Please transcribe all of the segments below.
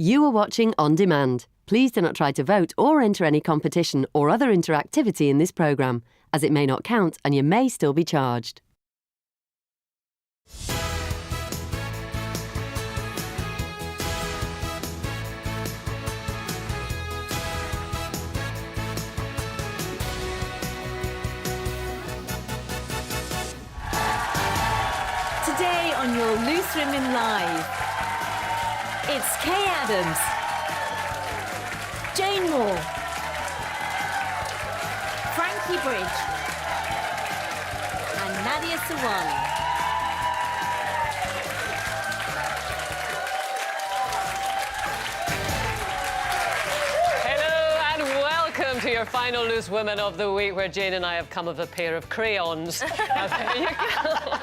You are watching On Demand. Please do not try to vote or enter any competition or other interactivity in this programme, as it may not count and you may still be charged. Today on your Loose Women Live, it's Kay Adams, Jane Moore, Frankie Bridge, and Nadia Sawali. To your final Loose Women of the Week, where Jane and I have come with a pair of crayons. There you go.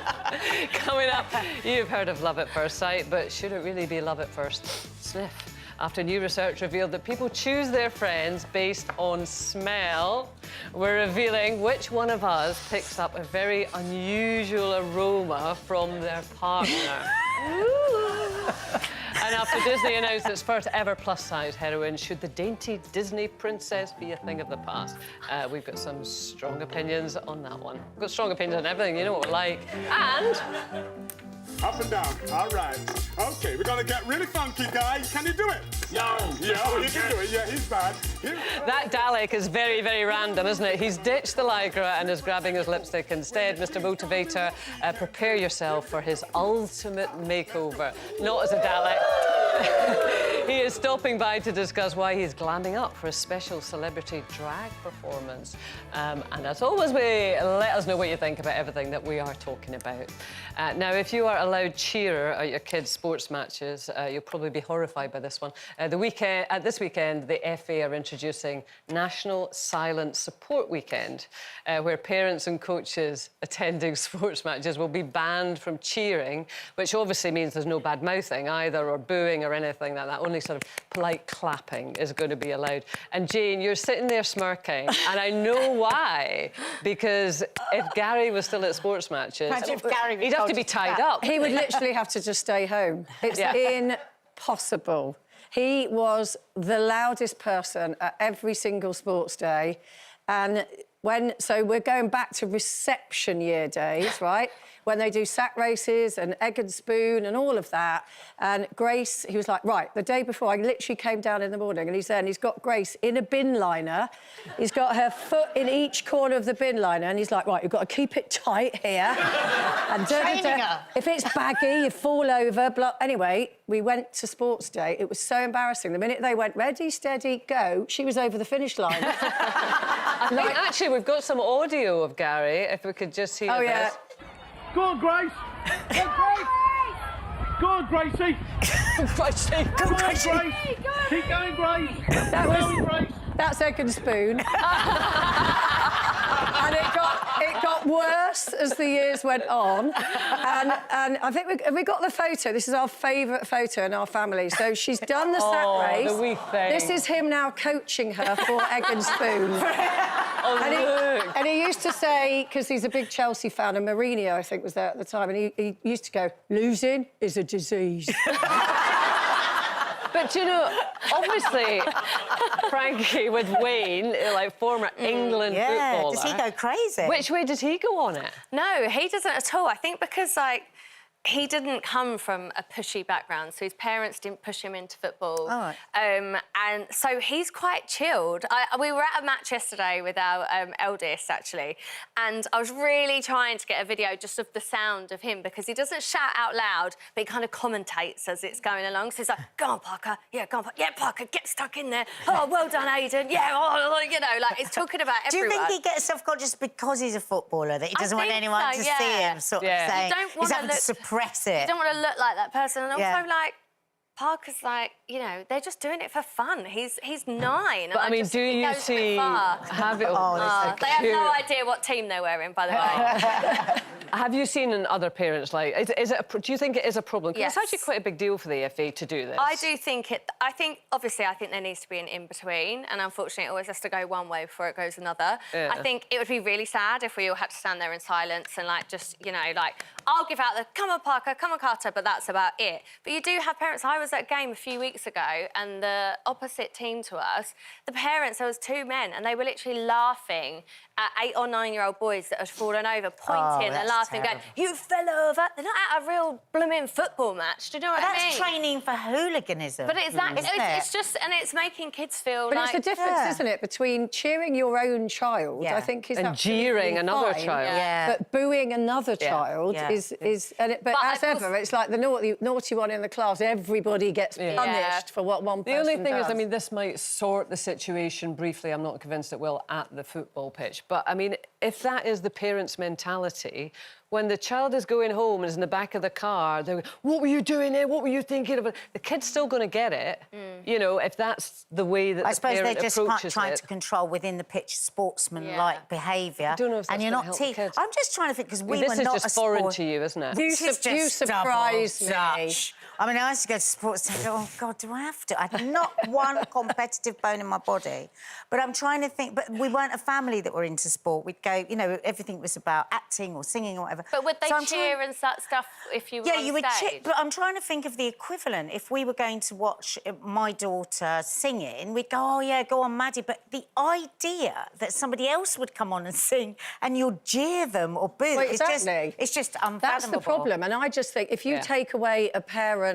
Coming up, you've heard of love at first sight, but should it really be love at first sniff? After new research revealed that people choose their friends based on smell, we're revealing which one of us picks up a very unusual aroma from their partner. And after Disney announced its first ever plus-size heroine, should the dainty Disney princess be a thing of the past? We've got some strong opinions on that one. We've got strong opinions on everything, you know what we're like. And... Up and down. All right. OK, we're going to get really funky, guys. Can you do it? Yeah, well, you can do it. Yeah, he's bad. That Dalek is very, very random, isn't it? He's ditched the Lycra and is grabbing his lipstick instead. Mr. Motivator, prepare yourself for his ultimate makeover. Not as a Dalek. He is stopping by to discuss why he's glamming up for a special celebrity drag performance. And as always, let us know what you think about everything that we are talking about. Now, if you are a loud cheerer at your kids' sports matches, you'll probably be horrified by this one. This weekend, the FA are introducing National Silent Support Weekend, where parents and coaches attending sports matches will be banned from cheering, which obviously means there's no bad mouthing either, or booing or anything like that. Only sort of polite clapping is going to be allowed. And Jane, you're sitting there smirking, and I know why. Because if Gary was still at sports matches, he'd have to be tied up. He would literally have to just stay home. It's impossible. He was the loudest person at every single sports day. And so we're going back to reception year days, right? When they do sack races and egg and spoon and all of that. And Grace, he was like, right, the day before, I literally came down in the morning and he's there and he's got Grace in a bin liner. He's got her foot in each corner of the bin liner and he's like, right, you've got to keep it tight here. And if it's baggy, you fall over. Anyway, we went to sports day. It was so embarrassing. The minute they went, ready, steady, go, she was over the finish line. I think, actually, we've got some audio of Gary, if we could just hear this. Go on, Grace. Go on, Gracie. Gracie. Go on, Grace. Keep going, Grace. That's egg and spoon. And it got worse as the years went on. And I think we got the photo. This is our favourite photo in our family. So she's done the sack race. The wee thing. This is him now coaching her for egg and spoon. And he used to say, because he's a big Chelsea fan, and Mourinho, I think, was there at the time, and he used to go, losing is a disease. But, you know, obviously, Frankie, with Wayne, like former England footballer... Does he go crazy? Which way did he go on it? No, he doesn't at all. I think because, like, he didn't come from a pushy background, so his parents didn't push him into football. Oh. And so he's quite chilled. We were at a match yesterday with our eldest, actually, and I was really trying to get a video just of the sound of him, because he doesn't shout out loud, but he kind of commentates as it's going along. So he's like, go on, Parker. Yeah, go on, Parker. Yeah, Parker, get stuck in there. Oh, well done, Aidan. Yeah, oh, you know, like, he's talking about everyone. Do you think he gets self-conscious because he's a footballer, that he doesn't want anyone to see him sort of saying... He's having to suppress it. You don't want to look like that person. And also, like, Parker's like, you know, they're just doing it for fun. He's 9. But I mean, do you see... They have no idea what team they're wearing, by the way. Have you seen in other parents, like, do you think it is a problem? Because Yes. it's actually quite a big deal for the FA to do this. I do think it... obviously, I think there needs to be an in-between, and unfortunately, it always has to go one way before it goes another. Yeah. I think it would be really sad if we all had to stand there in silence and, like, just, you know, like, I'll give out the, come on, Parker, come on, Carter, but that's about it. But you do have parents... I was was at a game a few weeks ago and the opposite team to us, the parents, there was 2 men and they were literally laughing at 8 or 9-year-old boys that had fallen over, pointing and laughing, going, "You fell over." They're not at a real blooming football match. Do you know what I mean? That's training for hooliganism. But it's that, it's just, and it's making kids feel but like... it's the difference, isn't it, between cheering your own child, I think, is and jeering another child. But booing another child is but as ever, it's like the naughty one in the class. Everybody gets punished for what one person does. The only thing does. is, I mean, this might sort the situation briefly. I'm not convinced it will at the football pitch. But, I mean, if that is the parents' mentality, when the child is going home and is in the back of the car, they're going, "What were you doing here? What were you thinking about?" The kid's still going to get it, you know, if that's the way that the parent approaches it. I suppose they're just trying to control within the pitch sportsman-like behaviour. I don't know if that's and you're not kids. I'm just trying to think, because we this were is not just foreign to you, isn't it? You surprise me. I mean, I used to go to sports and go, "Oh, God, do I have to?" I had not one competitive bone in my body. But I'm trying to think, but we weren't a family that were into sport. We'd go, you know, everything was about acting or singing or whatever. But would they cheer and stuff if you were on you would stage? cheer, but I'm trying to think of the equivalent. If we were going to watch my daughter singing, we'd go, "Oh, yeah, go on, Maddie." But the idea that somebody else would come on and sing and you'll jeer them or boo, Well, exactly. it's just unfathomable. That's the problem. And I just think if you take away a parent...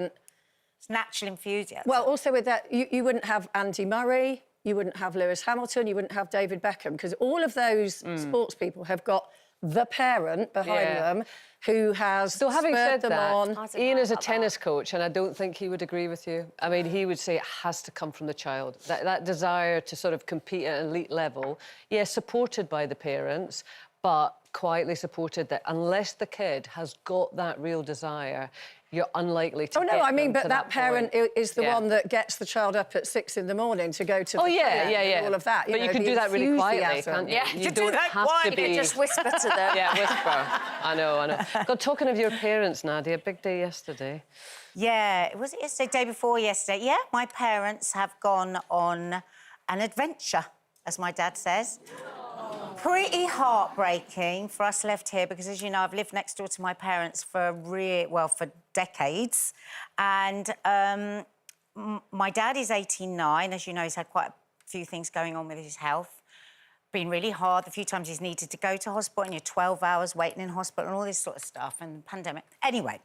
It's natural enthusiasm. Well, also with that, you wouldn't have Andy Murray, you wouldn't have Lewis Hamilton, you wouldn't have David Beckham, because all of those sports people have got the parent behind them who has So having said them that, on. Ian is a tennis coach, and I don't think he would agree with you. I mean, he would say it has to come from the child. That desire to sort of compete at an elite level, yes, supported by the parents, but quietly supported, that unless the kid has got that real desire, you're unlikely to. Oh, no, get I mean, them but to that parent is the one that gets the child up at 6 in the morning to go to the and all of that. But you can do that really quietly, can't you? Yeah, you don't have to be... just whisper to them. Yeah, whisper. I know. God, talking of your parents, Nadia, big day yesterday. Yeah, was it yesterday? Day before yesterday? Yeah, my parents have gone on an adventure, as my dad says. Pretty heartbreaking for us left here because, as you know, I've lived next door to my parents for for decades. And my dad is 89. As you know, he's had quite a few things going on with his health. Been really hard. The few times he's needed to go to hospital and you're 12 hours waiting in hospital and all this sort of stuff, and the pandemic. Anyway,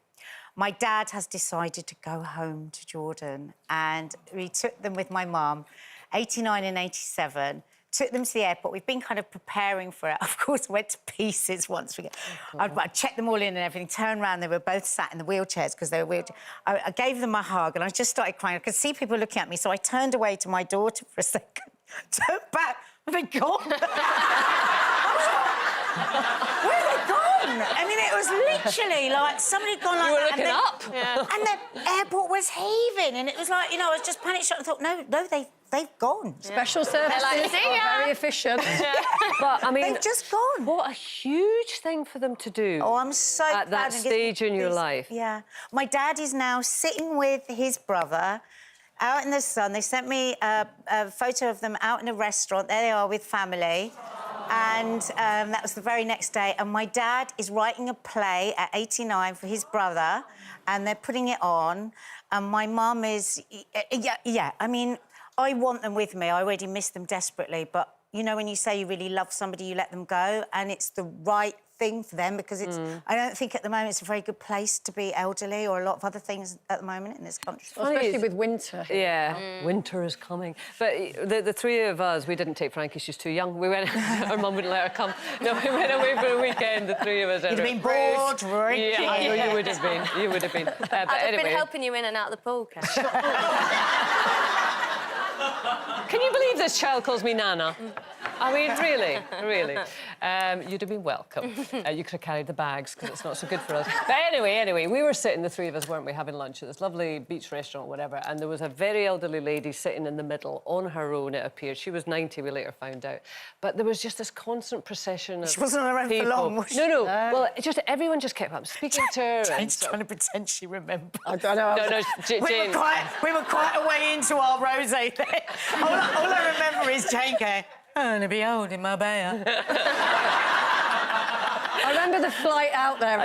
my dad has decided to go home to Jordan, and we took them with my mum, 89 and 87. Took them to the airport. We've been kind of preparing for it. Of course, went to pieces once we... I checked them all in and everything, turned around, they were both sat in the wheelchairs because they were wheelchair. I gave them a hug and I just started crying. I could see people looking at me, so I turned away to my daughter for a second, turned back, and they're gone. Where are they gone? I mean, it was literally like somebody had gone like you were that. Looking up. And the airport was heaving, and it was like, you know, I was just panic shot. I thought, no, they've gone. Special services are very efficient. But, I mean... They've just gone. What a huge thing for them to do. Oh, I'm so proud. At that stage in your life. Yeah. My dad is now sitting with his brother out in the sun. They sent me a photo of them out in a restaurant. There they are with family. And that was the very next day. And my dad is writing a play at 89 for his brother, and they're putting it on. And my mum is... I mean... I want them with me. I already miss them desperately. But, you know, when you say you really love somebody, you let them go, and it's the right thing for them because it's... I don't think at the moment it's a very good place to be elderly or a lot of other things at the moment in this country. Well, especially with winter. Yeah, winter is coming. But the three of us, we didn't take Frankie, she's too young. We went... Our mum wouldn't let her come. No, we went away for a weekend, the three of us. You'd have been bored, right? Yeah, I know you would have been. You would have been. But I'd have anyway... been helping you in and out of the pool, Kat. Can you believe this child calls me Nana? I mean, really, really. You'd have been welcome. You could have carried the bags, because it's not so good for us. But anyway, we were sitting, the three of us, weren't we, having lunch at this lovely beach restaurant, whatever, and there was a very elderly lady sitting in the middle, on her own, it appeared. She was 90, we later found out. But there was just this constant procession of She wasn't around people. for long, was she? No. Well, everyone just kept up speaking to her. Jane's trying to pretend she remembers. I don't know. No, Jane... We were quite a way into our rosé there. All I remember is Jane going, "I'm going to be holding my bear." I remember the flight out there.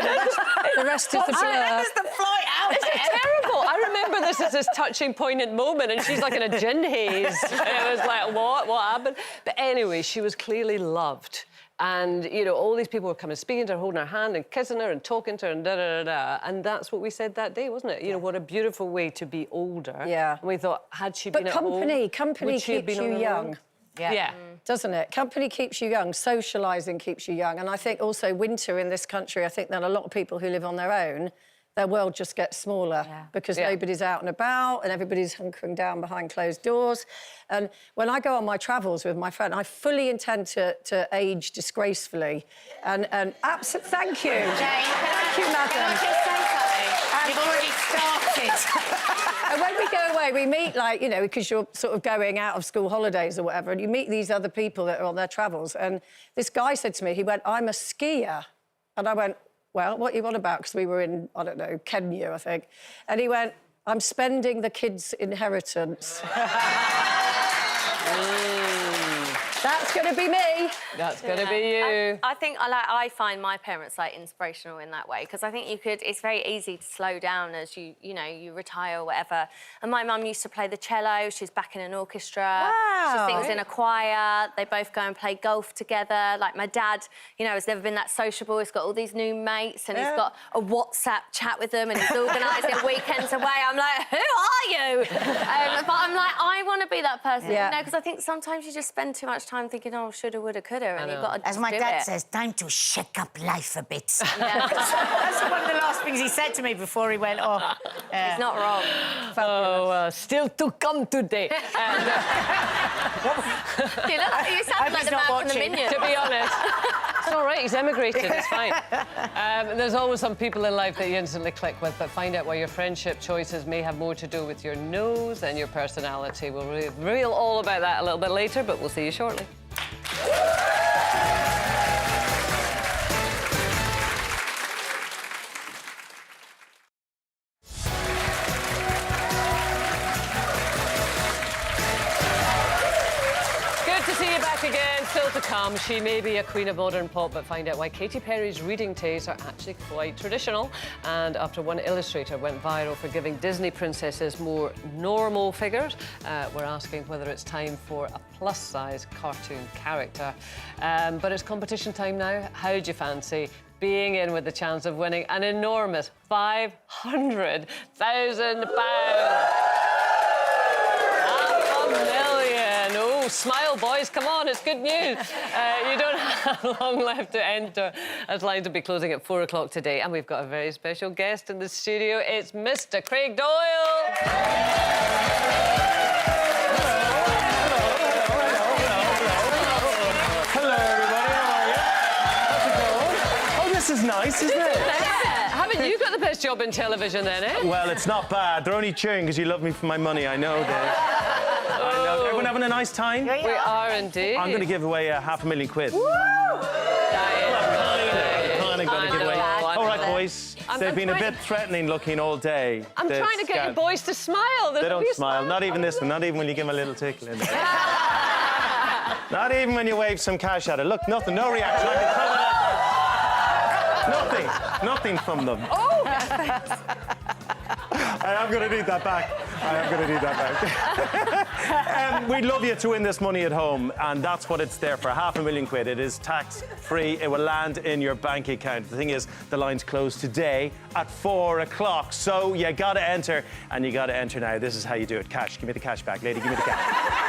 The rest is the blur. I remember the flight out This is terrible. I remember this as this touching, poignant moment, and she's like in a gin haze. It was like, what happened? But anyway, she was clearly loved. And, you know, all these people were coming, speaking to her, holding her hand and kissing her and talking to her and da-da-da-da. And that's what we said that day, wasn't it? You know, what a beautiful way to be older. Yeah. And we thought, had she been at home... But company keeps you young. Yeah. Doesn't it? Company keeps you young, socialising keeps you young. And I think also winter in this country, I think that a lot of people who live on their own, their world just gets smaller because nobody's out and about and everybody's hunkering down behind closed doors. And when I go on my travels with my friend, I fully intend to age disgracefully. And absolutely, thank you. Jane, Thank you, madam. Can I just say something? You've already started. And when we go away, we meet, like, you know, because you're sort of going out of school holidays or whatever, and you meet these other people that are on their travels. And this guy said to me, he went, "I'm a skier." And I went, "Well, what are you on about?" Because we were in, I don't know, Kenya, I think. And he went, "I'm spending the kids' inheritance." That's going to be me. That's going to be you. I think I find my parents like inspirational in that way because I think it's very easy to slow down as you retire or whatever. And my mum used to play the cello. She's back in an orchestra. Wow. She sings in a choir. They both go and play golf together. Like my dad, you know, has never been that sociable. He's got all these new mates and he's got a WhatsApp chat with them and he's organising weekends away. I'm like, who are you? But I'm like, I want to be that person, you know, because I think sometimes you just spend too much time thinking, oh, shoulda, woulda, coulda, and you've got to As my dad says, time to shake up life a bit. That's one of the last things he said to me before he went off. He's not wrong. Still to come today. You sound like the man from the Minions. To be honest, it's all right. He's emigrated. It's fine. There's always some people in life that you instantly click with, but find out why your friendship choices may have more to do with your nose than your personality. We'll reveal all about that a little bit later, but we'll see you shortly. Again, still to come. She may be a queen of modern pop, but find out why Katy Perry's reading tastes are actually quite traditional. And after one illustrator went viral for giving Disney princesses more normal figures, we're asking whether it's time for a plus-size cartoon character. But it's competition time now. How'd you fancy being in with the chance of winning an enormous £500,000? Smile, boys, come on, it's good news. You don't have long left to enter, as lines will be closing at 4 o'clock today. And we've got a very special guest in the studio. It's Mr. Craig Doyle. Hello, everybody, how are you? How's it going? Oh, this is nice, isn't it? Haven't you got the best job in television then, eh? Well, it's not bad. They're only cheering because you love me for my money, I know that. Everyone having a nice time? We are indeed. I'm going to give away £500,000. Woo! I'm going to give away. All right, boys. They've been a bit threatening looking all day. I'm trying to get your boys to smile. They don't smile. Not even this one. Not even when you give them a little tickle in there. Not even when you wave some cash at it. Look, nothing. No reaction. I can tell it. Nothing. Nothing from them. Oh! I'm going to need that back. We'd love you to win this money at home, and that's what it's there for, £500,000. It is tax-free. It will land in your bank account. The thing is, the line's closed today at 4 o'clock, so you got to enter, and you got to enter now. This is how you do it. Cash. Give me the cash back, lady. Give me the cash.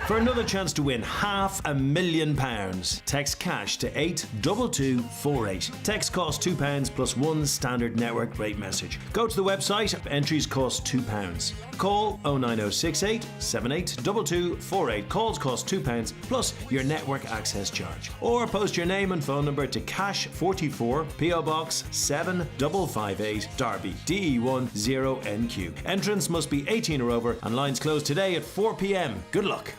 For another chance to win £500,000, text cash to 82248. Text costs £2 plus one standard network rate message. Go to the website. Entries cost £2. Call 09068 782248. Calls cost £2 plus your network access charge. Or post your name and phone number to Cash 44 PO Box 7558 Derby DE1 0NQ. Entrance must be 18 or over, and lines close today at 4 p.m. Good luck.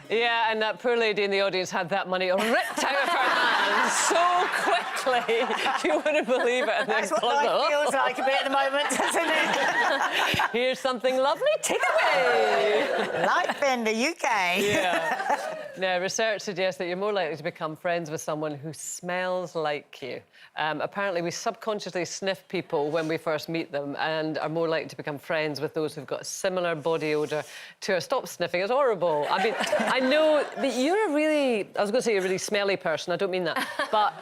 Yeah, and that poor lady in the audience had that money ripped out of her hands so quickly. You wouldn't believe it. And That's what life feels like a bit at the moment, doesn't it? Here's something lovely. Take it away. Life in the UK. Yeah. Now, research suggests that you're more likely to become friends with someone who smells like you. Apparently, we subconsciously sniff people when we first meet them and are more likely to become friends with those who've got a similar body odour to us. Stop sniffing, it's horrible. I mean, I know that you're a really... I was going to say you're a really smelly person, I don't mean that, but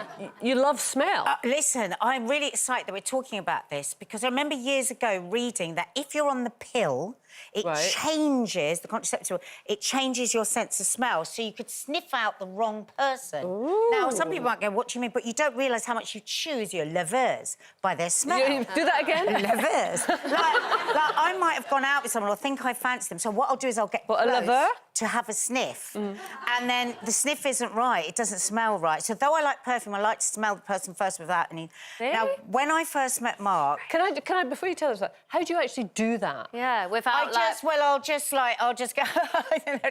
you love smell. Listen, I'm really excited that we're talking about this because I remember years ago reading that if you're on the pill, it changes, the contraceptive, it changes your sense of smell, so you could sniff out the wrong person. Ooh. Now, some people might go, what do you mean? But you don't realise how much you choose your lovers by their smell. You do that again? Lovers. like, I might have gone out with someone or think I fancy them, so what I'll do is I'll get What, a lover? to have a sniff. And then the sniff isn't right, it doesn't smell right. So though I like perfume, I like to smell the person first without any... Really? Now, when I first met Mark... Can I, before you tell us that, how do you actually do that? Yeah, without I'll just go,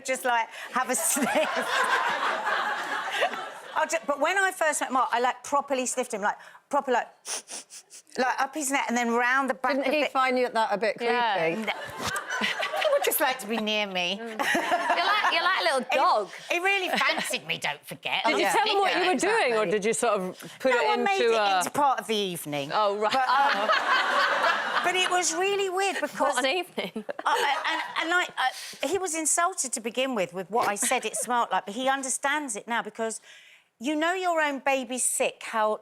just like have a sniff. But when I first met Mark, I like properly sniffed him, like proper like up his neck and then round the back. Didn't he find you that a bit creepy? Yeah. He would just like to be near me. You're like a little dog. He really fancied me, don't forget. Did you tell him what you were doing, or did you sort of put it I into made it into part of the evening. Oh, right. But it was really weird because... What an evening. He was insulted to begin with what I said it smelled like, but he understands it now because you know your own baby's sick, how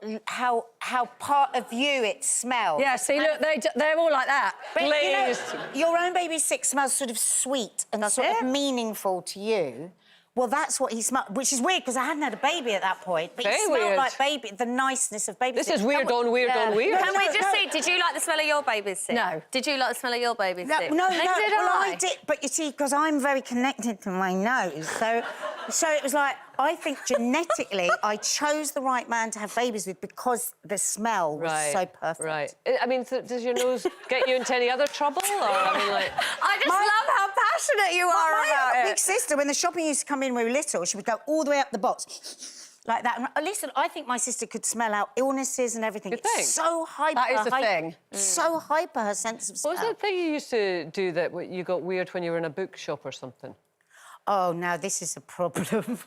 part of you it smells. Yeah, see, look, they're all like that. But, you know, your own baby's sick smells sort of sweet and sort of meaningful to you. Well, that's what he smelled, which is weird because I hadn't had a baby at that point. But Very he smelled weird. like baby, the niceness of baby. This is weird on weird on weird. Can we just see, did you like the smell of your baby's sick? No. Did you like the smell of your baby's sick? No, Did I did. But you see, because I'm very connected to my nose, so it was like, I think genetically I chose the right man to have babies with because the smell was so perfect. Right. I mean, does your nose get you into any other trouble? Or, I mean, like... I just love how passionate you are about My it. big sister, when the shopping used to come in when we were little, she would go all the way up the box. Like that. And listen, I think my sister could smell out illnesses and everything. You think? It's so hyper. That is the thing. So hyper, her sense of smell. What was that thing you used to do that you got weird when you were in a bookshop or something? Oh, now this is a problem.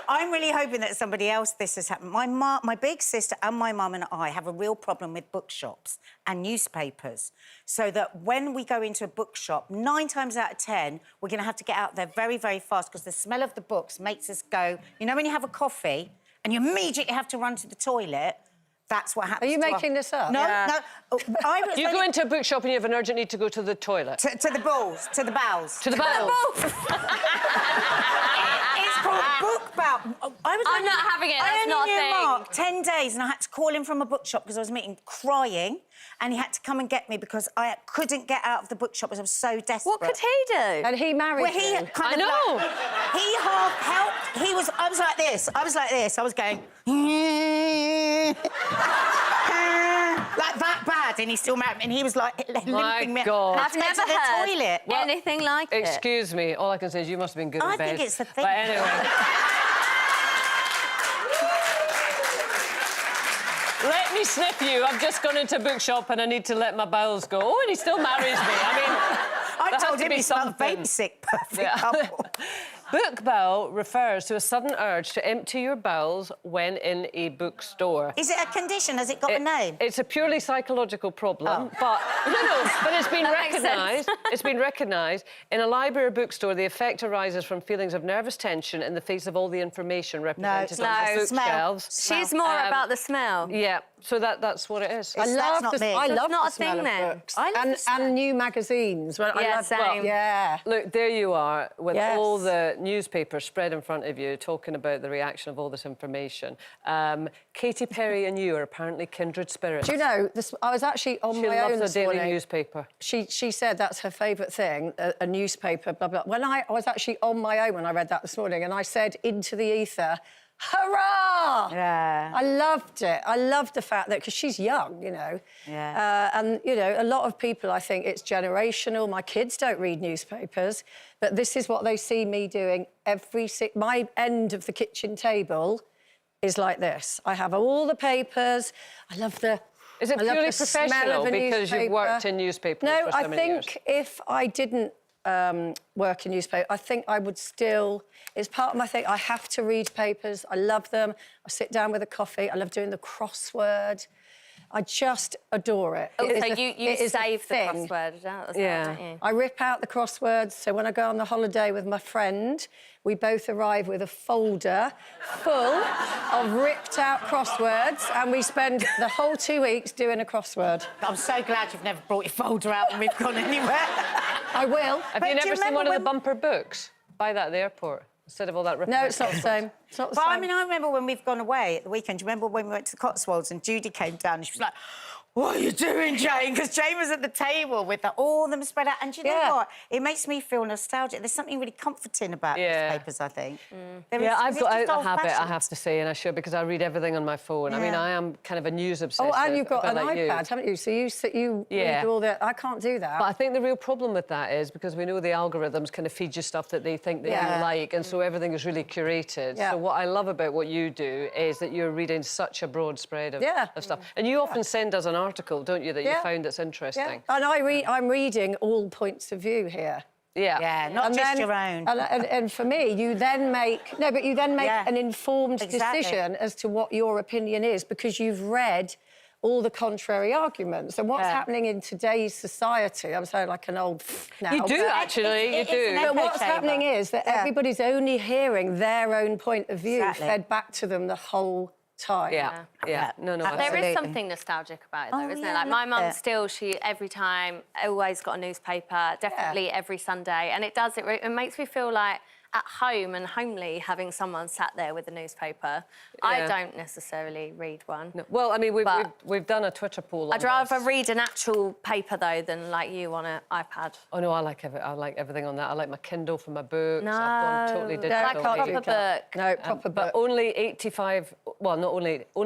I'm really hoping that somebody else this has happened. My big sister and my mum and I have a real problem with bookshops and newspapers. So that when we go into a bookshop, 9 times out of 10, we're going to have to get out there very, very fast because the smell of the books makes us go... You know when you have a coffee and you immediately have to run to the toilet? That's what happens. Are you making this up? No, Yeah. no. You go into a bookshop and you have an urgent need to go to the toilet. To the balls, to the bowels. To the bowels. It's called book bowl. I'm not having it, that's not a thing. Mark 10 days and I had to call him from a bookshop because I was meeting crying and he had to come and get me because I couldn't get out of the bookshop because I was so desperate. What could he do? And he married He you. kind of he half helped. I was like this. I was going... like that bad, and he still married me, and he was like limping me. God. I've never heard toilet. anything like it. Excuse me, all I can say is you must have been good in bed. I think it's the thing. But anyway... Let me sniff you. I've just gone into a bookshop and I need to let my bowels go. Oh, and he still marries me. I mean... I told him he smelled baby sick, perfect couple. Book bowel refers to a sudden urge to empty your bowels when in a bookstore. Is it a condition? Has it got a name? It's a purely psychological problem, but but it's been recognised. It's been recognised in a library or bookstore. The effect arises from feelings of nervous tension in the face of all the information represented on the bookshelves. She's more about the smell. Yeah, so that's what it is. I love not me. I love not the a smell thing of then. books. I love the smell. And new magazines. Well, I Yeah, love same. Yeah. Look, there you are, with Yes. all the newspapers spread in front of you, talking about the reaction of all this information. Katy Perry and you are apparently kindred spirits. Do you know, I was actually on She my own loves this a daily morning. newspaper. She said that's her favourite thing, a newspaper, blah, blah. When I was actually on my own when I read that this morning, and I said into the ether, hurrah! Yeah. I loved it. I loved the fact that, because she's young, you know. Yeah. And, you know, a lot of people, I think it's generational. My kids don't read newspapers, but this is what they see me doing my end of the kitchen table is like this. I have all the papers. I love the... Is it I love purely the smell professional of a because you've newspaper. worked in newspapers No, for so I many years? think if I didn't work in newspaper, I think I would still... It's part of my thing. I have to read papers. I love them. I sit down with a coffee. I love doing the crossword. I just adore it. Also, It is you a save the thing. crossword as well, Yeah. don't you? I rip out the crosswords, so when I go on the holiday with my friend, we both arrive with a folder full of ripped-out crosswords, and we spend the whole 2 weeks doing a crossword. I'm so glad you've never brought your folder out when we've gone anywhere. I will. Have you never seen one of the bumper books? Buy that at the airport instead of all that ripping. No, it's not the same. It's not the But same. I mean, I remember when we've gone away at the weekend. Do you remember when we went to the Cotswolds and Judy came down and she was like, "What are you doing, Jane?" Because Jane was at the table with all of them spread out. And do you know what? It makes me feel nostalgic. There's something really comforting about newspapers, I think. I've got out the habit, I have to say, and I should, because I read everything on my phone. I mean, I am kind of a news obsessive. Oh, and you've got an like iPad, haven't you? So you read all the... I can't do that. But I think the real problem with that is because we know the algorithms kind of feed you stuff that they think that you like, and so everything is really curated. So what I love about what you do is that you're reading such a broad spread of stuff. And you often send us an article, don't you, that you found that's interesting. And I'm reading all points of view here. Yeah, not just your own. And for me, you then make... No, but you then make an informed decision as to what your opinion is because you've read all the contrary arguments. And what's happening in today's society... I'm sounding like an old now. You do, actually, you do. But what's happening is that everybody's only hearing their own point of view fed back to them the whole time. No, There is something nostalgic about it, though, isn't it? Like, my mum still, every time, always got a newspaper, definitely every Sunday, and it makes me feel like at home and homely having someone sat there with a newspaper. I don't necessarily read one. No. Well, I mean, we've done a Twitter poll. I'd rather read an actual paper, though, than like you on an iPad. Oh, no, I like everything on that. I like my Kindle for my books. No, I've gone totally digital. I like a proper book. No, proper book. But only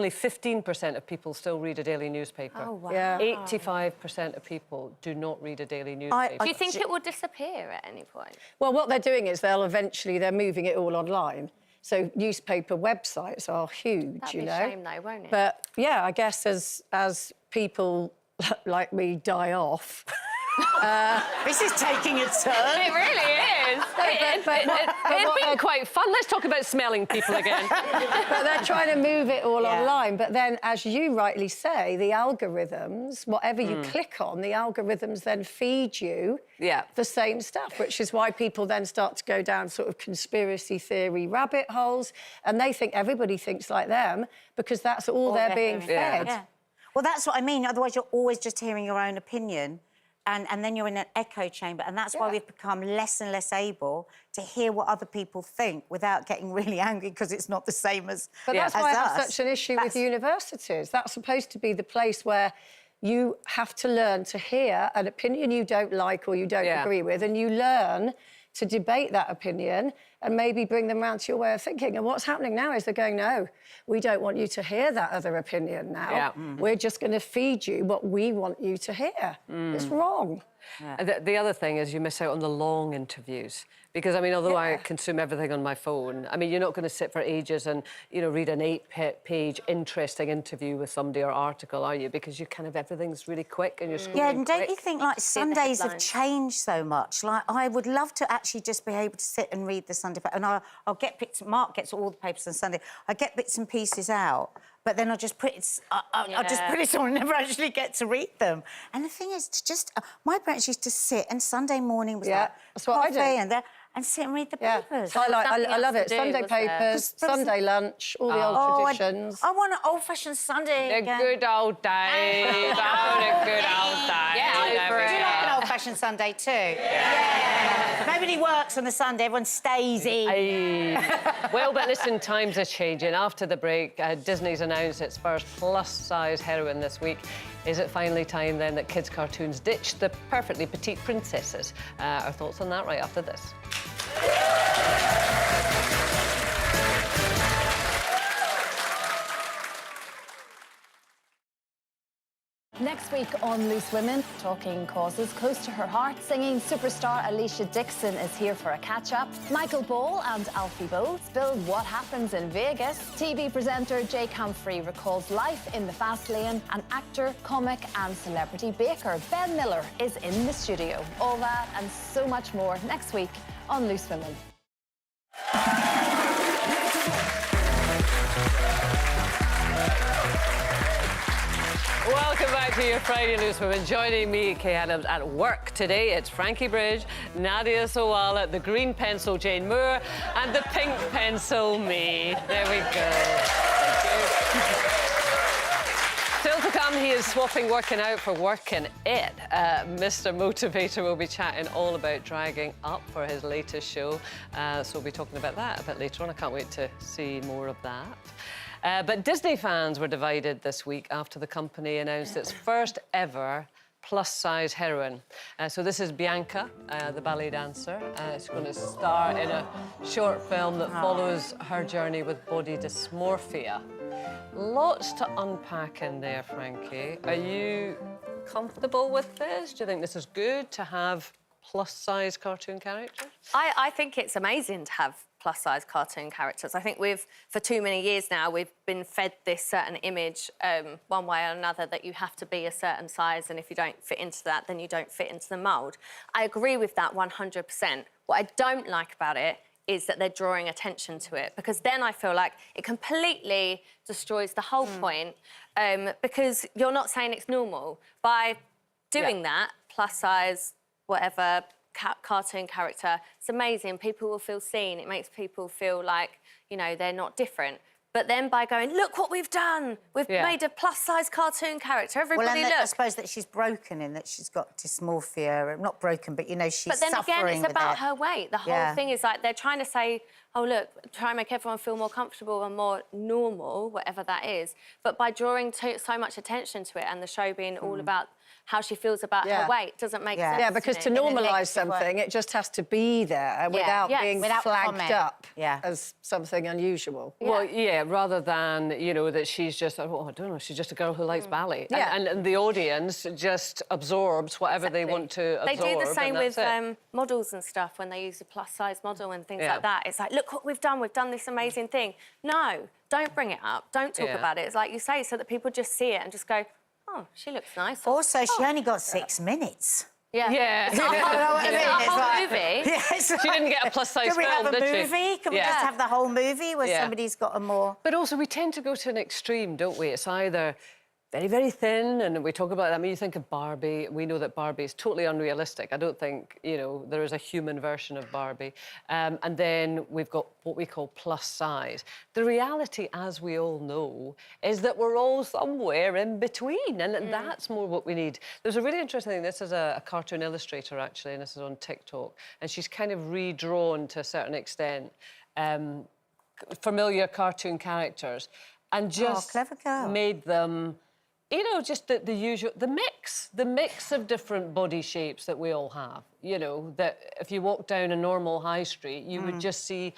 15% of people still read a daily newspaper. Oh, wow. Yeah. 85% of people do not read a daily newspaper. Do you think it will disappear at any point? Well, what they're doing is they're moving it all online. So newspaper websites are huge, That'd you be know. a shame, though, won't it? But yeah, I guess as people like me die off. This is taking a turn. It really is. It's been quite fun. Let's talk about smelling people again. But they're trying to move it all online. But then, as you rightly say, the algorithms, whatever you click on, the algorithms then feed you the same stuff, which is why people then start to go down sort of conspiracy theory rabbit holes, and they think everybody thinks like them because that's all they're being fed. Yeah. Well, that's what I mean. Otherwise, you're always just hearing your own opinion. And then you're in an echo chamber, and that's why we've become less and less able to hear what other people think without getting really angry because it's not the same as But that's why I have such an issue with universities. That's supposed to be the place where you have to learn to hear an opinion you don't like or you don't agree with, and you learn to debate that opinion and maybe bring them round to your way of thinking. And what's happening now is they're going, no, we don't want you to hear that other opinion now. We're just going to feed you what we want you to hear. It's wrong. The other thing is you miss out on the long interviews. Because, I mean, although I consume everything on my phone, I mean, you're not going to sit for ages and, you know, read an 8-page interesting interview with somebody or article, are you? Because you kind of, everything's really quick and you're scrolling and don't quick. you think, like, Sundays have changed so much? Like, I would love to actually just be able to sit and read the Sunday paper. And I'll get bits... Mark gets all the papers on Sunday. I get bits and pieces out, but then I'll just put it... I'll just put it on and never actually get to read them. And the thing is, to just... my parents used to sit, and Sunday morning was like... that's what I do. And sit and read the papers. I love it. Sunday papers, Sunday lunch, all the old traditions. I want an old-fashioned Sunday The good old days. The good old days. Yeah, do you like an old-fashioned Sunday too? Yeah. Nobody works on the Sunday, everyone stays in. Well, but listen, times are changing. After the break, Disney's announced its first plus-size heroine this week. Is it finally time, then, that kids' cartoons ditch the perfectly petite princesses? Our thoughts on that right after this. Next week on Loose Women, talking causes close to her heart, singing superstar Alicia Dixon is here for a catch-up. Michael Ball and Alfie Boe spill what happens in Vegas. TV presenter Jake Humphrey recalls life in the fast lane. And actor, comic and celebrity baker Ben Miller is in the studio. All that and so much more next week on Loose Women. Welcome back to your Friday Loose Women. Joining me, Kay Adams, at work today, it's Frankie Bridge, Nadia Sawala, the green pencil Jane Moore, and the pink pencil me. There we go. Thank you. Still to come, he is swapping working out for working it. Mr. Motivator will be chatting all about dragging up for his latest show. So we'll be talking about that a bit later on. I can't wait to see more of that. But Disney fans were divided this week after the company announced its first ever plus-size heroine. So this is Bianca, the ballet dancer. She's going to star in a short film that follows her journey with body dysmorphia. Lots to unpack in there, Frankie. Are you comfortable with this? Do you think this is good to have plus-size cartoon characters? I think it's amazing to have plus-size cartoon characters. I think for too many years now, we've been fed this certain image, one way or another, that you have to be a certain size, and if you don't fit into that, then you don't fit into the mould. I agree with that 100%. What I don't like about it is that they're drawing attention to it, because then I feel like it completely destroys the whole point, because you're not saying it's normal. By doing that, plus-size, whatever, cartoon character, it's amazing. People will feel seen. It makes people feel like, you know, they're not different. But then by going, look what we've done. We've made a plus-size cartoon character. Everybody look. I suppose that she's broken in that she's got dysmorphia. Not broken, but, you know, she's suffering with it. But then again, it's about her weight. The whole thing is like they're trying to say, oh, look, try and make everyone feel more comfortable and more normal, whatever that is. But by drawing so much attention to it and the show being all about how she feels about her weight doesn't make sense. Yeah, because to normalise something, it just has to be there without being flagged up as something unusual. Well, rather than, you know, that she's just, oh, I don't know, she's just a girl who likes ballet. And the audience just absorbs whatever they want to absorb. They do the same with models and stuff when they use a plus-size model and things like that. It's like, look what we've done this amazing thing. No, don't bring it up, don't talk about it. It's like you say, so that people just see it and just go, oh, she looks nice. Also, she only got 6 minutes. Yeah. You know what I mean? It's a whole movie. She didn't get a plus-size film, Can we have a did she? movie? Can we just have the whole movie where somebody's got a more... But also, we tend to go to an extreme, don't we? It's either very, very thin, and we talk about that. I mean, you think of Barbie. We know that Barbie is totally unrealistic. I don't think, you know, there is a human version of Barbie. And then we've got what we call plus size. The reality, as we all know, is that we're all somewhere in between, and that's more what we need. There's a really interesting thing. This is a cartoon illustrator, actually, and this is on TikTok, and she's kind of redrawn, to a certain extent, familiar cartoon characters and just made them... You know, just the usual, the mix of different body shapes that we all have. You know, that if you walk down a normal high street, you would just see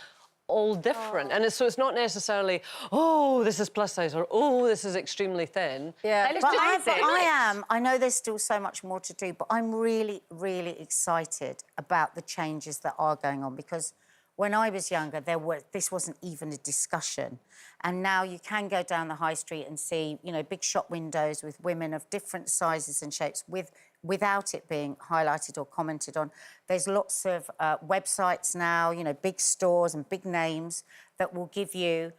all different. And so it's not necessarily, oh, this is plus size, or oh, this is extremely thin. Yeah, but I know there's still so much more to do, but I'm really, really excited about the changes that are going on, because when I was younger, this wasn't even a discussion. And now you can go down the high street and see, you know, big shop windows with women of different sizes and shapes without it being highlighted or commented on. There's lots of websites now, you know, big stores and big names that will give you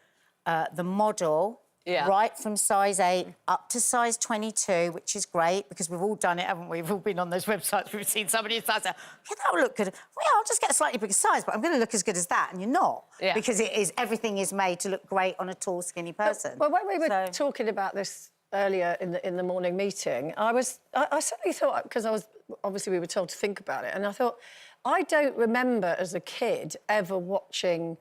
the model right from size 8 up to size 22, which is great, because we've all done it, haven't we? We've all been on those websites, we've seen somebody's size, yeah, that will look good. Well, I'll just get a slightly bigger size, but I'm going to look as good as that, and you're not. Because everything is made to look great on a tall, skinny person. Well, when we were talking about this earlier in the morning meeting, I suddenly thought, because obviously we were told to think about it, and I thought, I don't remember as a kid ever watching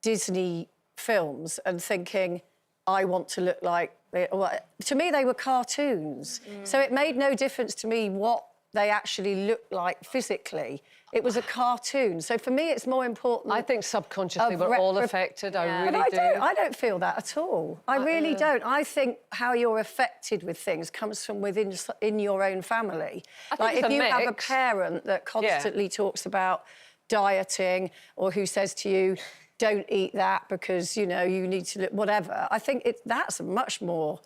Disney films and thinking, I want to look like... To me, they were cartoons. So it made no difference to me what they actually looked like physically. It was a cartoon. So for me, it's more important. I think subconsciously we're all affected. I really but do. I don't feel that at all. I really don't. I think how you're affected with things comes from in your own family. Like if you have a parent that constantly talks about dieting, or who says to you, don't eat that because, you know, you need to, whatever. I think that's a much more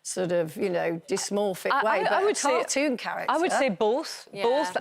sort of, you know, dysmorphic way. But I would say cartoon character. I would say both,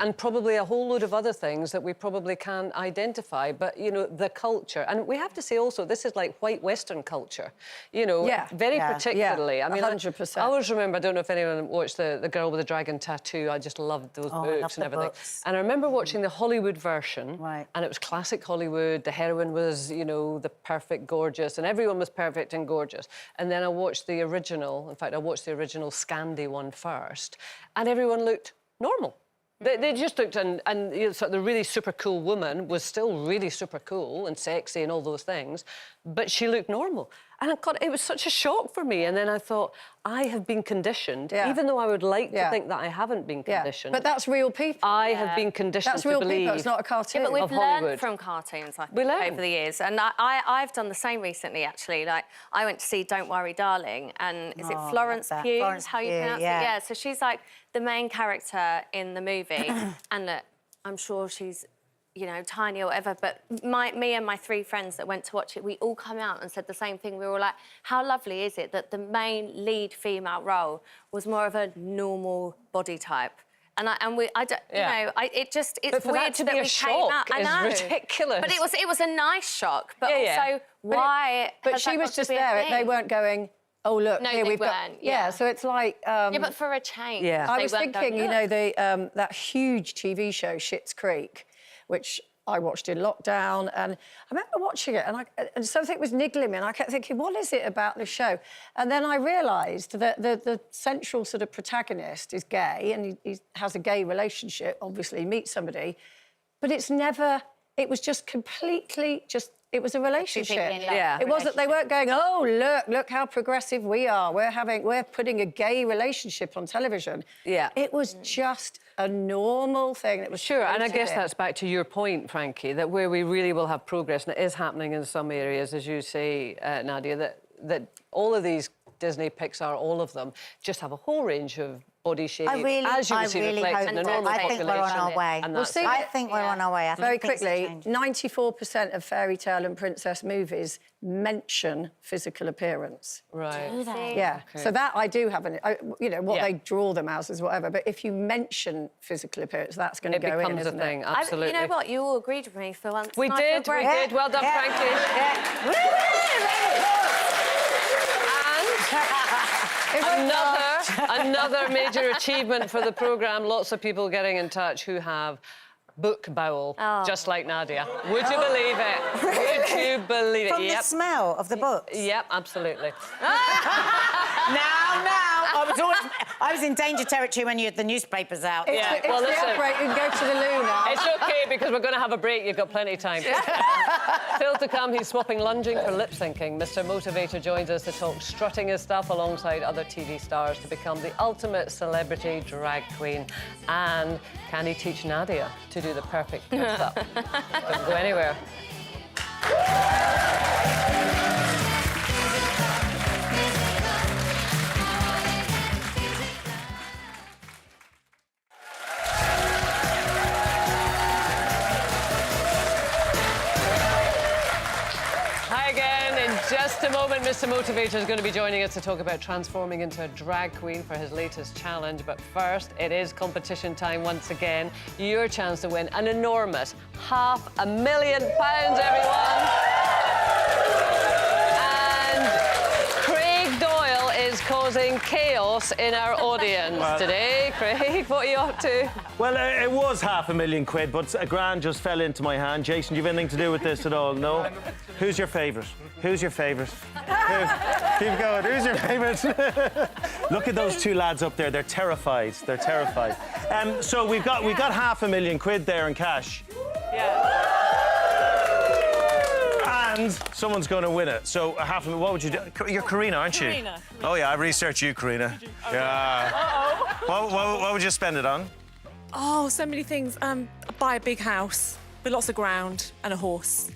and probably a whole load of other things that we probably can't identify. But you know, the culture, and we have to say also, this is like white Western culture. You know, very particularly. I mean, 100%. I always remember. I don't know if anyone watched the Girl with the Dragon Tattoo. I just loved those books and everything. And I remember watching the Hollywood version, and it was classic Hollywood. The heroine was, you know, the perfect, gorgeous, and everyone was perfect and gorgeous. And then I watched the original. In fact, I watched the original Scandi one first, and everyone looked normal. They just looked, and you know, sort of the really super cool woman was still really super cool and sexy and all those things, but she looked normal. And it was such a shock for me. And then I thought, I have been conditioned, even though I would like to think that I haven't been conditioned. But that's real people. I have been conditioned to believe. That's real people, it's not a cartoon. Yeah, but we've learned from cartoons, I think, over the years. And I've done the same recently, actually. Like, I went to see Don't Worry, Darling, and is it Florence Pugh? Florence how you pronounce it? Yeah, so she's like the main character in the movie. And look, I'm sure she's, you know, tiny or whatever, but me and my 3 friends that went to watch it, we all come out and said the same thing. We were all like, how lovely is it that the main lead female role was more of a normal body type? And it's weird that we came out. I know. It's ridiculous. But it was a nice shock. But also, why? But she was just there. They weren't going, oh, look, no, here we've got... Yeah, so it's like... yeah, but for a change. Yeah. I was thinking, you know, that huge TV show, Schitt's Creek, which I watched in lockdown, and I remember watching it, and something was niggling me, and I kept thinking, what is it about the show? And then I realised that the central sort of protagonist is gay, and he has a gay relationship, obviously, meets somebody, but it was just completely it was a relationship. It wasn't, they weren't going, oh, look how progressive we are. We're putting a gay relationship on television. Yeah. It was just a normal thing. It was sure, and I guess that's back to your point, Frankie, that where we really will have progress, and it is happening in some areas, as you say, Nadia, that all of these Disney, Pixar, all of them, just have a whole range of body shape, as you would see reflected in the normal population. I think we're on our way. I think we're on our way. Very quickly, 94% of fairy tale and princess movies mention physical appearance. Right. Do they? Yeah. Okay. So that I do have you know, what they draw them as is whatever, but if you mention physical appearance, that's going to go in, It becomes a thing, absolutely. You know what? You all agreed with me for once. We did. Well done, Frankie. Another major achievement for the programme. Lots of people getting in touch who have book bowel, just like Nadia. Would you believe it? Would you believe it? From the smell of the books? Yep, absolutely. I was in danger territory when you had the newspapers out. It's the outbreak, you can go to the loo now. It's OK, because we're going to have a break. You've got plenty of time. Still to come, he's swapping lunging for lip-syncing. Mr. Motivator joins us to talk strutting his stuff alongside other TV stars to become the ultimate celebrity drag queen. And can he teach Nadia to do the perfect dress-up? Don't go anywhere. Just a moment, Mr. Motivator is going to be joining us to talk about transforming into a drag queen for his latest challenge. But first, it is competition time once again. Your chance to win an enormous £500,000, everyone. And Craig Doyle is causing chaos in our audience today. Craig, what are you up to? Well, it was £500,000, but a grand just fell into my hand. Jason, do you have anything to do with this at all? No? Who's your favourite? Who's your favourite? Keep going. Who's your favourite? Look at those 2 lads up there. They're terrified. They're terrified. So we've got £500,000 there in cash. Yeah. And someone's going to win it. So £500,000. What would you do? You're Karina, aren't you? Karina. Oh yeah, I researched you, Karina. Yeah. Uh-oh. What would you spend it on? Oh, so many things. Buy a big house with lots of ground and a horse.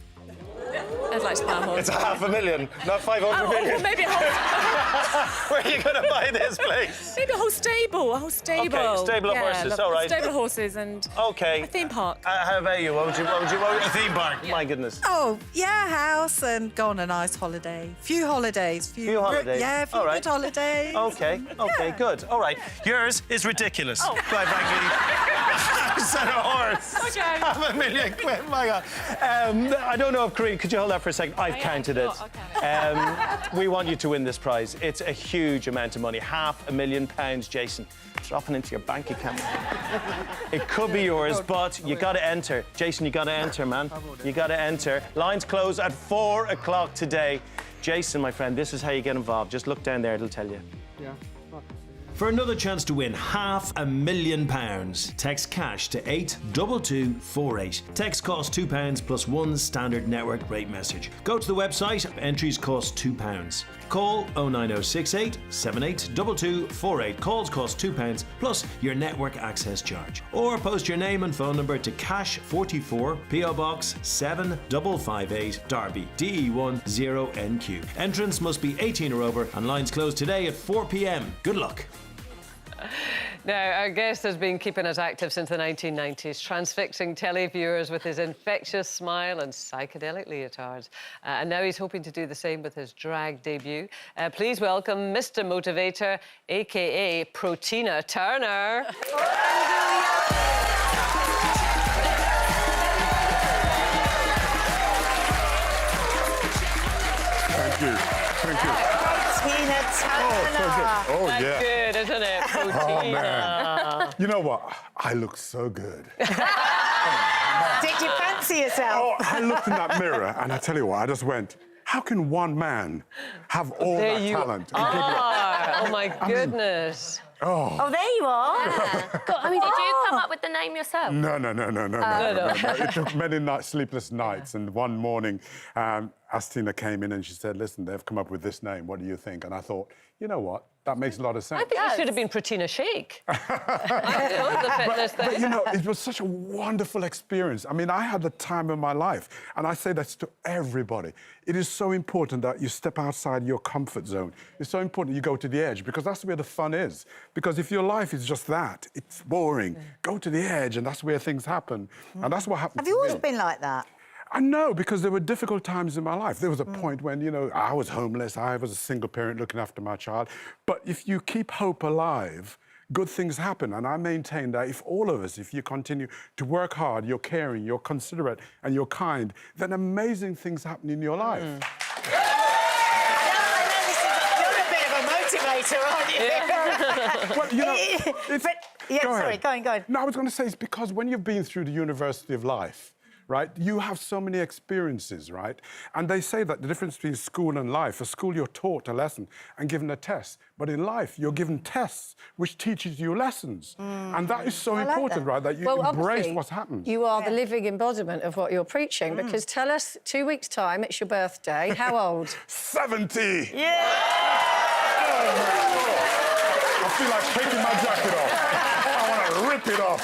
I'd like to buy a horse. It's $500,000, not 500 million. Well, maybe a whole... Where are you going to buy this place? Maybe a whole stable. Okay, stable of horses, all right. Stable of horses and a theme park. How about you? What would you a theme park? My goodness. Oh, yeah, house and go on a nice holiday. Few holidays. Few holidays? Yeah, few good holidays. Okay, good. All right. Yours is ridiculous. Quite frankly. House and a horse. Okay. £500,000, my God. I don't know if Corinne, could you hold that for a second? I've counted it. We want you to win this prize. It's a huge amount of money. £500,000, Jason. Dropping into your bank account. It could be yours, but you got to enter. Jason, you got to enter, man. You got to enter. Lines close at 4 o'clock today. Jason, my friend, this is how you get involved. Just look down there, it'll tell you. Yeah. For another chance to win £500,000, text cash to 82248. Text costs £2 plus one standard network rate message. Go to the website, entries cost £2. Call 09068 782248. Calls cost £2 plus your network access charge. Or post your name and phone number to Cash 44, PO Box 7558, Derby, DE1 0NQ. Entrance must be 18 or over and lines close today at 4 p.m. Good luck. Now, our guest has been keeping us active since the 1990s, transfixing televiewers with his infectious smile and psychedelic leotards. And now he's hoping to do the same with his drag debut. Please welcome Mr. Motivator, a.k.a. Protina Turner. Thank you. Thank you. Protina Turner. Oh, That's yeah. good, isn't it, Protina? Oh, man. You know what? I look so good. Did you fancy yourself? Oh, I looked in that mirror and I tell you what, I just went, how can one man have all There that you talent? are. Oh, my goodness. Oh, there you are. I mean, did you come up with the name yourself? No. It took many sleepless nights, and one morning, Astina came in and she said, listen, they've come up with this name, what do you think? And I thought, you know what, that makes a lot of sense. I think it should have been Protina Shake. But, you know, it was such a wonderful experience. I mean, I had the time of my life, and I say that to everybody. It is so important that you step outside your comfort zone. It's so important you go to the edge, because that's where the fun is. Because if your life is just that, it's boring. Go to the edge, and that's where things happen. And that's what happened to me. Have you always been like that? I know, because there were difficult times in my life. There was a point when, you know, I was homeless, I was a single parent looking after my child. But if you keep hope alive, good things happen. And I maintain that if all of us, if you continue to work hard, you're caring, you're considerate, and you're kind, then amazing things happen in your life. Motivator, aren't you? Yeah. Well, you know, go on. No, I was going to say it's because when you've been through the University of Life, right, you have so many experiences, right? And they say that the difference between school and life, at school you're taught a lesson and given a test, but in life you're given tests which teaches you lessons. And that is so important, right, that you embrace what's happened. You are the living embodiment of what you're preaching, because tell us, 2 weeks' time, it's your birthday. How old? 70! Yeah! I feel like taking my jacket off. I want to rip it off.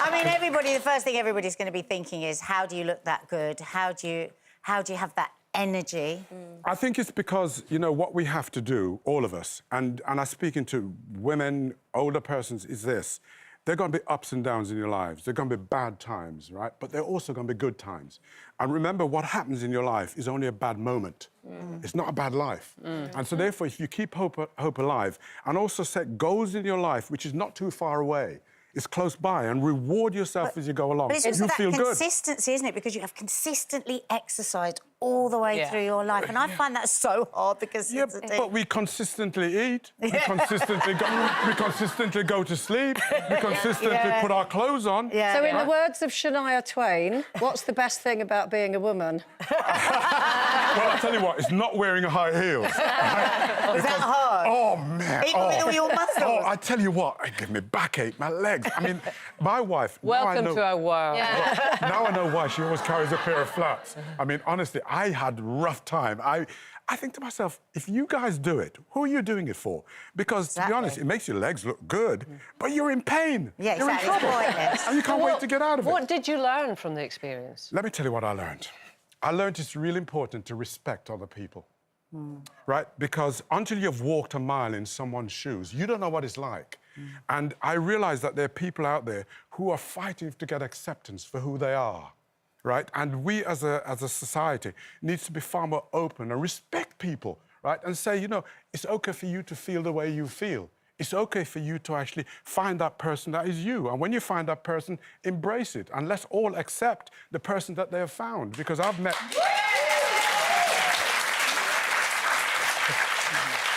I mean, the first thing everybody's going to be thinking is, how do you look that good? How do you have that energy? I think it's because, you know, what we have to do, all of us, and I'm speaking to women, older persons, is this. There are going to be ups and downs in your lives. There are going to be bad times, right? But there are also going to be good times. And remember, what happens in your life is only a bad moment. It's not a bad life. And so therefore, if you keep hope alive and also set goals in your life, which is not too far away, it's close by, and reward yourself as you go along. But it's also you that feel good. consistency, isn't it? Because you have consistently excised all the way through your life. And I find that so hard because... Yeah, but we consistently eat, we consistently go to sleep, we consistently put our clothes on. So in the words of Shania Twain, what's the best thing about being a woman? Well, I'll tell you what, it's not wearing high heels. Was that hard? Oh, man. Even with all your muscles. Oh, I tell you what, it gave me backache, my legs. I mean, my wife... Welcome to our world. Yeah. Now I know why she always carries a pair of flats. I mean, honestly, I had a rough time. I think to myself, if you guys do it, who are you doing it for? Because, to be honest, it makes your legs look good, but you're in pain. Yeah, you're exactly. in trouble. It's pointless. And you can't wait to get out of it. What did you learn from the experience? Let me tell you what I learned. I learned it's really important to respect other people, right? Because until you've walked a mile in someone's shoes, you don't know what it's like. And I realized that there are people out there who are fighting to get acceptance for who they are, right? And we as a society needs to be far more open and respect people, right? And say, you know, it's okay for you to feel the way you feel. It's okay for you to actually find that person that is you. And when you find that person, embrace it. And let's all accept the person that they have found. Because I've met...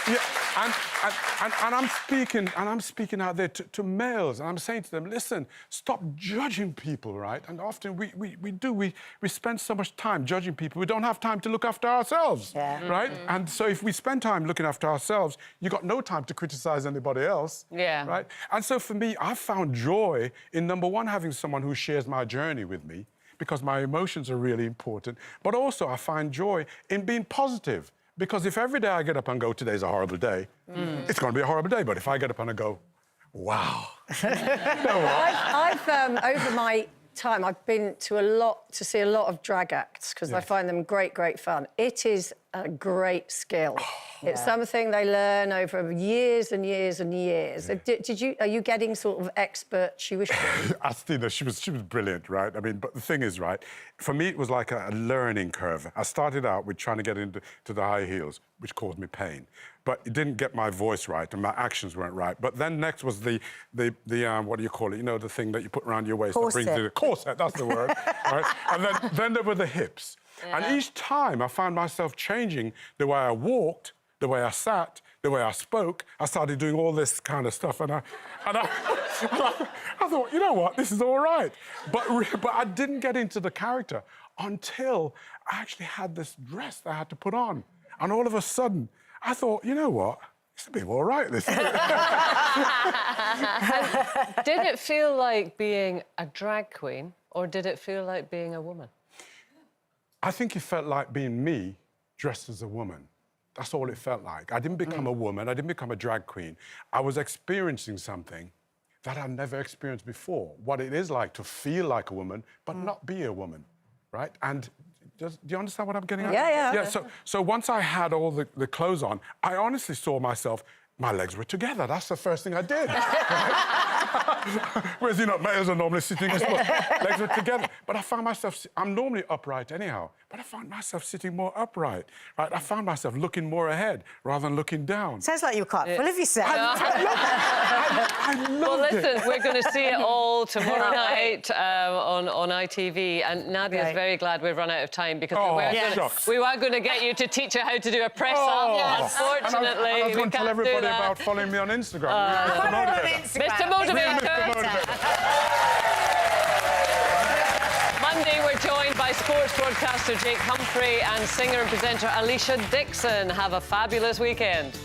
Yeah, and I'm speaking out there to males, and I'm saying to them, listen, stop judging people, right? And often we spend so much time judging people, we don't have time to look after ourselves, right? And so if we spend time looking after ourselves, you got no time to criticize anybody else, right? And so for me, I found joy in, number one, having someone who shares my journey with me, because my emotions are really important, but also I find joy in being positive. Because if every day I get up and go, today's a horrible day, it's going to be a horrible day. But if I get up and I go, wow. You know what? I've over my time, I've been to see a lot of drag acts because I find them great fun. It is a great skill. It's something they learn over years and years and years. Are you getting sort of expert tuition? Astina, she was brilliant, right? I mean, but the thing is, right, for me, it was like a learning curve. I started out with trying to get into the high heels, which caused me pain. But it didn't get my voice right and my actions weren't right. But then next was the what do you call it? You know, the thing that you put around your waist. Corset. That brings the corset, that's the word. Right? And then there were the hips. Yeah. And each time I found myself changing the way I walked, the way I sat, the way I spoke. I started doing all this kind of stuff, and I thought, you know what, this is all right. But I didn't get into the character until I actually had this dress that I had to put on. And all of a sudden, I thought, you know what, it's a bit all right, this. Did it feel like being a drag queen, or did it feel like being a woman? I think it felt like being me dressed as a woman. That's all it felt like. I didn't become a woman. I didn't become a drag queen. I was experiencing something that I'd never experienced before. What it is like to feel like a woman, but not be a woman, right? And do you understand what I'm getting at? Yeah. So once I had all the clothes on, I honestly saw myself, my legs were together. That's the first thing I did. Whereas, you know, males are normally sitting, legs were together. But I found myself, I'm normally upright anyhow, but I found myself sitting more upright, right? I found myself looking more ahead rather than looking down. Sounds like you're quite full of yourself. I loved well, listen, it. we're going to see it all tomorrow night on ITV, and Nadia's very glad we've run out of time because we were going to get you to teach her how to do a press-up. Unfortunately, I was going to tell everybody about following me on Instagram. Mr. Motivator. Monday, we're joined by sports broadcaster Jake Humphrey and singer and presenter Alicia Dixon. Have a fabulous weekend.